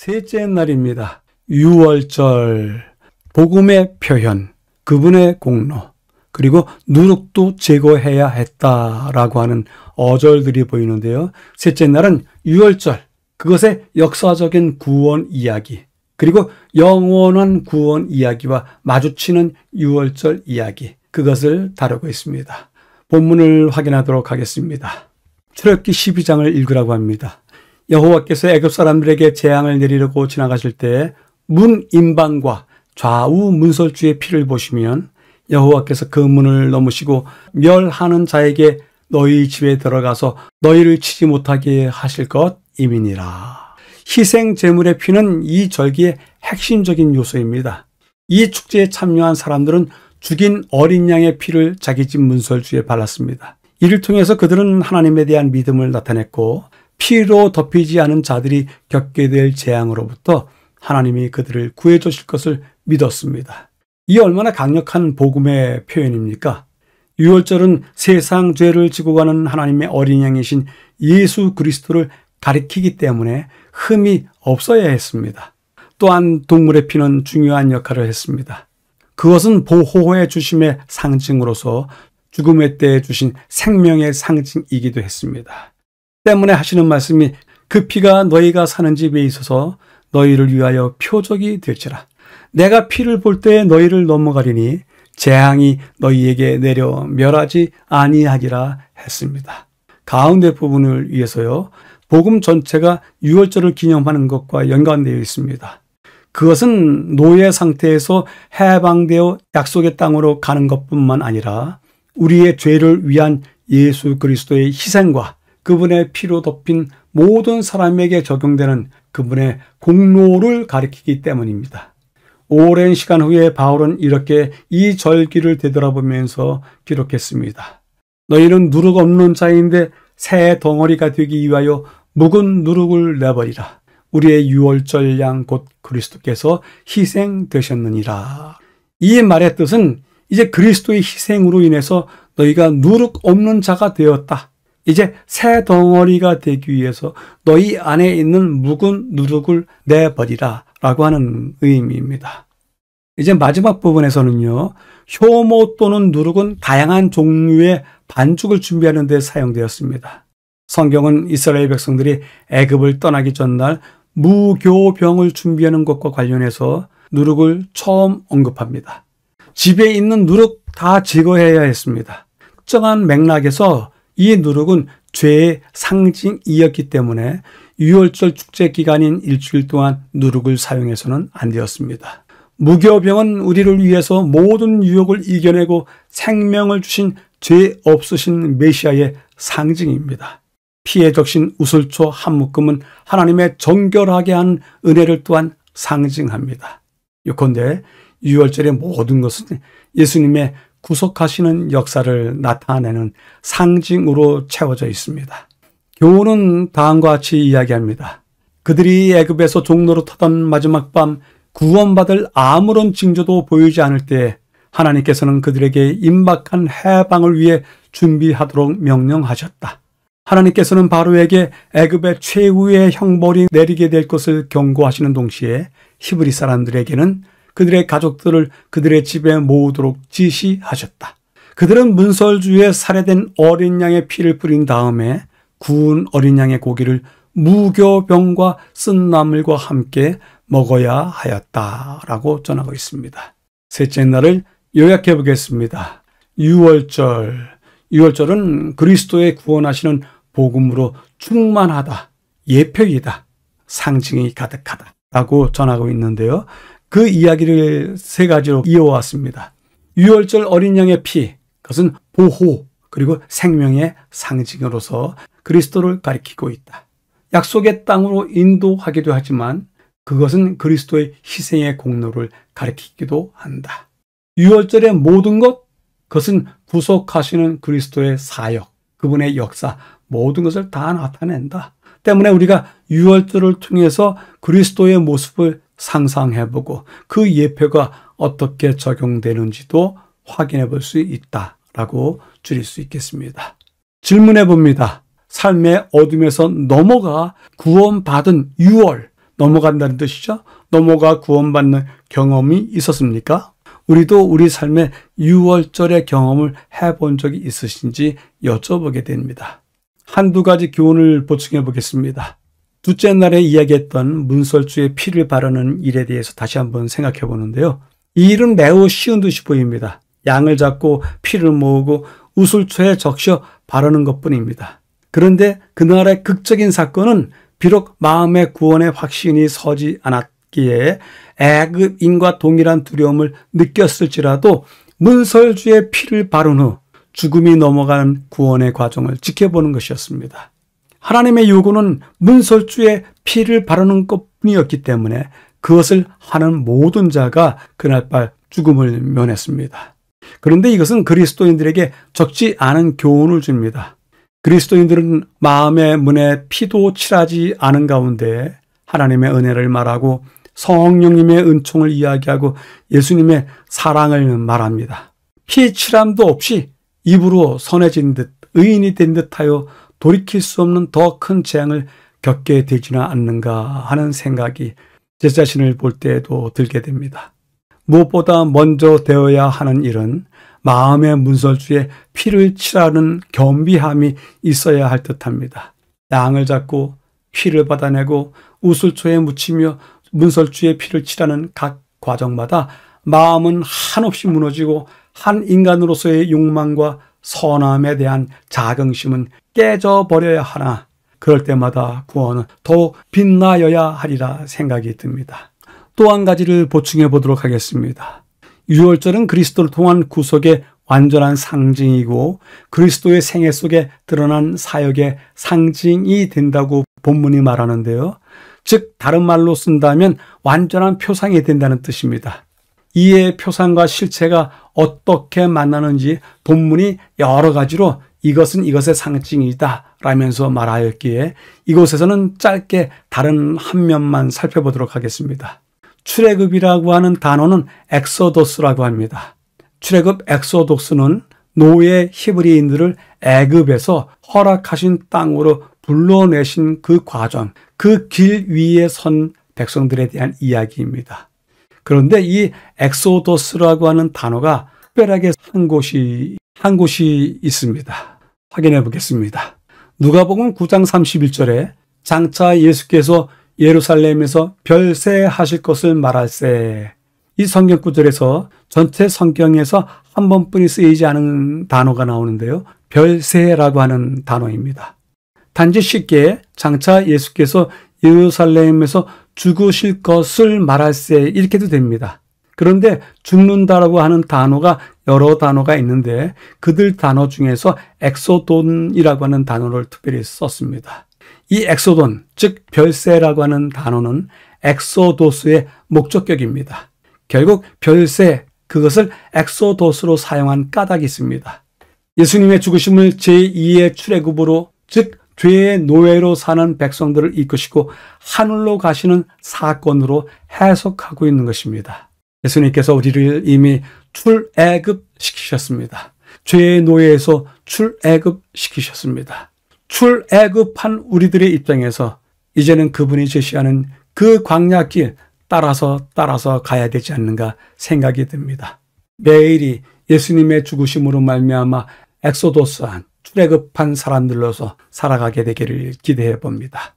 셋째 날입니다. 유월절, 복음의 표현, 그분의 공로, 그리고 누룩도 제거해야 했다라고 하는 어절들이 보이는데요. 셋째 날은 유월절, 그것의 역사적인 구원 이야기, 그리고 영원한 구원 이야기와 마주치는 유월절 이야기, 그것을 다루고 있습니다. 본문을 확인하도록 하겠습니다. 출애굽기 12장을 읽으라고 합니다. 여호와께서 애굽 사람들에게 재앙을 내리려고 지나가실 때 문 임방과 좌우 문설주의 피를 보시면 여호와께서 그 문을 넘으시고 멸하는 자에게 너희 집에 들어가서 너희를 치지 못하게 하실 것임이니라. 희생 제물의 피는 이 절기의 핵심적인 요소입니다. 이 축제에 참여한 사람들은 죽인 어린 양의 피를 자기 집 문설주에 발랐습니다. 이를 통해서 그들은 하나님에 대한 믿음을 나타냈고 피로 덮이지 않은 자들이 겪게 될 재앙으로부터 하나님이 그들을 구해 주실 것을 믿었습니다. 이 얼마나 강력한 복음의 표현입니까? 유월절은 세상 죄를 지고 가는 하나님의 어린 양이신 예수 그리스도를 가리키기 때문에 흠이 없어야 했습니다. 또한 동물의 피는 중요한 역할을 했습니다. 그것은 보호해 주심의 상징으로서 죽음의 때에 주신 생명의 상징이기도 했습니다. 때문에 하시는 말씀이 그 피가 너희가 사는 집에 있어서 너희를 위하여 표적이 될지라. 내가 피를 볼 때 너희를 넘어가리니 재앙이 너희에게 내려 멸하지 아니하리라 했습니다. 가운데 부분을 위해서요. 복음 전체가 유월절을 기념하는 것과 연관되어 있습니다. 그것은 노예 상태에서 해방되어 약속의 땅으로 가는 것뿐만 아니라 우리의 죄를 위한 예수 그리스도의 희생과 그분의 피로 덮인 모든 사람에게 적용되는 그분의 공로를 가리키기 때문입니다. 오랜 시간 후에 바울은 이렇게 이 절기를 되돌아보면서 기록했습니다. 너희는 누룩 없는 자인데 새 덩어리가 되기 위하여 묵은 누룩을 내버리라. 우리의 유월절 양 곧 그리스도께서 희생되셨느니라. 이 말의 뜻은 이제 그리스도의 희생으로 인해서 너희가 누룩 없는 자가 되었다. 이제 새 덩어리가 되기 위해서 너희 안에 있는 묵은 누룩을 내버리라 라고 하는 의미입니다. 이제 마지막 부분에서는요. 효모 또는 누룩은 다양한 종류의 반죽을 준비하는 데 사용되었습니다. 성경은 이스라엘 백성들이 애굽을 떠나기 전날 무교병을 준비하는 것과 관련해서 누룩을 처음 언급합니다. 집에 있는 누룩 다 제거해야 했습니다. 특정한 맥락에서 이 누룩은 죄의 상징이었기 때문에 유월절 축제 기간인 일주일 동안 누룩을 사용해서는 안 되었습니다. 무교병은 우리를 위해서 모든 유혹을 이겨내고 생명을 주신 죄 없으신 메시아의 상징입니다. 피에 적신 우슬초 한 묶음은 하나님의 정결하게 한 은혜를 또한 상징합니다. 요컨대 유월절의 모든 것은 예수님의 구속하시는 역사를 나타내는 상징으로 채워져 있습니다. 교훈은 다음과 같이 이야기합니다. 그들이 애굽에서 종로로 타던 마지막 밤 구원받을 아무런 징조도 보이지 않을 때 하나님께서는 그들에게 임박한 해방을 위해 준비하도록 명령하셨다. 하나님께서는 바로에게 애굽의 최후의 형벌이 내리게 될 것을 경고하시는 동시에 히브리 사람들에게는 그들의 가족들을 그들의 집에 모으도록 지시하셨다. 그들은 문설주에 살해된 어린 양의 피를 뿌린 다음에 구운 어린 양의 고기를 무교병과 쓴 나물과 함께 먹어야 하였다라고 전하고 있습니다. 셋째 날을 요약해 보겠습니다. 유월절은 그리스도의 구원하시는 복음으로 충만하다, 예표이다, 상징이 가득하다 라고 전하고 있는데요. 그 이야기를 세 가지로 이어왔습니다. 유월절 어린 양의 피, 그것은 보호 그리고 생명의 상징으로서 그리스도를 가리키고 있다. 약속의 땅으로 인도하기도 하지만 그것은 그리스도의 희생의 공로를 가리키기도 한다. 유월절의 모든 것, 그것은 구속하시는 그리스도의 사역, 그분의 역사, 모든 것을 다 나타낸다. 때문에 우리가 유월절을 통해서 그리스도의 모습을 상상해보고 그 예표가 어떻게 적용되는지도 확인해 볼 수 있다라고 줄일 수 있겠습니다. 질문해 봅니다. 삶의 어둠에서 넘어가 구원받은 유월, 넘어간다는 뜻이죠. 넘어가 구원받는 경험이 있었습니까? 우리도 우리 삶의 유월절의 경험을 해본 적이 있으신지 여쭤보게 됩니다. 한두 가지 교훈을 보충해 보겠습니다. 둘째 날에 이야기했던 문설주의 피를 바르는 일에 대해서 다시 한번 생각해 보는데요. 이 일은 매우 쉬운 듯이 보입니다. 양을 잡고 피를 모으고 우슬초에 적셔 바르는 것뿐입니다. 그런데 그날의 극적인 사건은 비록 마음의 구원의 확신이 서지 않았기에 애굽인과 동일한 두려움을 느꼈을지라도 문설주의 피를 바른 후 죽음이 넘어가는 구원의 과정을 지켜보는 것이었습니다. 하나님의 요구는 문설주의 피를 바르는 것뿐이었기 때문에 그것을 하는 모든 자가 그날 밤 죽음을 면했습니다. 그런데 이것은 그리스도인들에게 적지 않은 교훈을 줍니다. 그리스도인들은 마음의 문에 피도 칠하지 않은 가운데 하나님의 은혜를 말하고 성령님의 은총을 이야기하고 예수님의 사랑을 말합니다. 피 칠함도 없이 입으로 선해진 듯 의인이 된 듯하여 돌이킬 수 없는 더 큰 재앙을 겪게 되지는 않는가 하는 생각이 제 자신을 볼 때에도 들게 됩니다. 무엇보다 먼저 되어야 하는 일은 마음의 문설주에 피를 칠하는 겸비함이 있어야 할 듯합니다. 양을 잡고 피를 받아내고 우슬초에 묻히며 문설주에 피를 칠하는 각 과정마다 마음은 한없이 무너지고 한 인간으로서의 욕망과 선함에 대한 자긍심은 깨져버려야 하나 그럴 때마다 구원은 더욱 빛나여야 하리라 생각이 듭니다. 또 한 가지를 보충해 보도록 하겠습니다. 유월절은 그리스도를 통한 구속의 완전한 상징이고 그리스도의 생애 속에 드러난 사역의 상징이 된다고 본문이 말하는데요. 즉 다른 말로 쓴다면 완전한 표상이 된다는 뜻입니다. 이의 표상과 실체가 어떻게 만나는지 본문이 여러 가지로 이것은 이것의 상징이다 라면서 말하였기에 이곳에서는 짧게 다른 한 면만 살펴보도록 하겠습니다. 출애굽이라고 하는 단어는 엑소도스라고 합니다. 출애굽 엑소도스는 노예 히브리인들을 애굽에서 허락하신 땅으로 불러내신 그 과정, 그 길 위에 선 백성들에 대한 이야기입니다. 그런데 이 엑소도스라고 하는 단어가 특별하게 한 곳이 있습니다. 확인해 보겠습니다. 누가복음 9장 31절에 장차 예수께서 예루살렘에서 별세하실 것을 말할세. 이 성경 구절에서 전체 성경에서 한 번뿐이 쓰이지 않은 단어가 나오는데요. 별세라고 하는 단어입니다. 단지 쉽게 장차 예수께서 예루살렘에서 죽으실 것을 말할세 이렇게도 됩니다. 그런데 죽는다라고 하는 단어가 여러 단어가 있는데 그들 단어 중에서 엑소돈이라고 하는 단어를 특별히 썼습니다. 이 엑소돈, 즉 별세라고 하는 단어는 엑소도스의 목적격입니다. 결국 별세, 그것을 엑소도스로 사용한 까닭이 있습니다. 예수님의 죽으심을 제2의 출애굽으로, 즉 죄의 노예로 사는 백성들을 이끄시고 하늘로 가시는 사건으로 해석하고 있는 것입니다. 예수님께서 우리를 이미 출애굽시키셨습니다. 죄의 노예에서 출애굽시키셨습니다. 출애굽한 우리들의 입장에서 이제는 그분이 제시하는 그 광야길 따라서 가야 되지 않는가 생각이 듭니다. 매일이 예수님의 죽으심으로 말미암아 엑소도스한 출애굽한 사람들로서 살아가게 되기를 기대해 봅니다.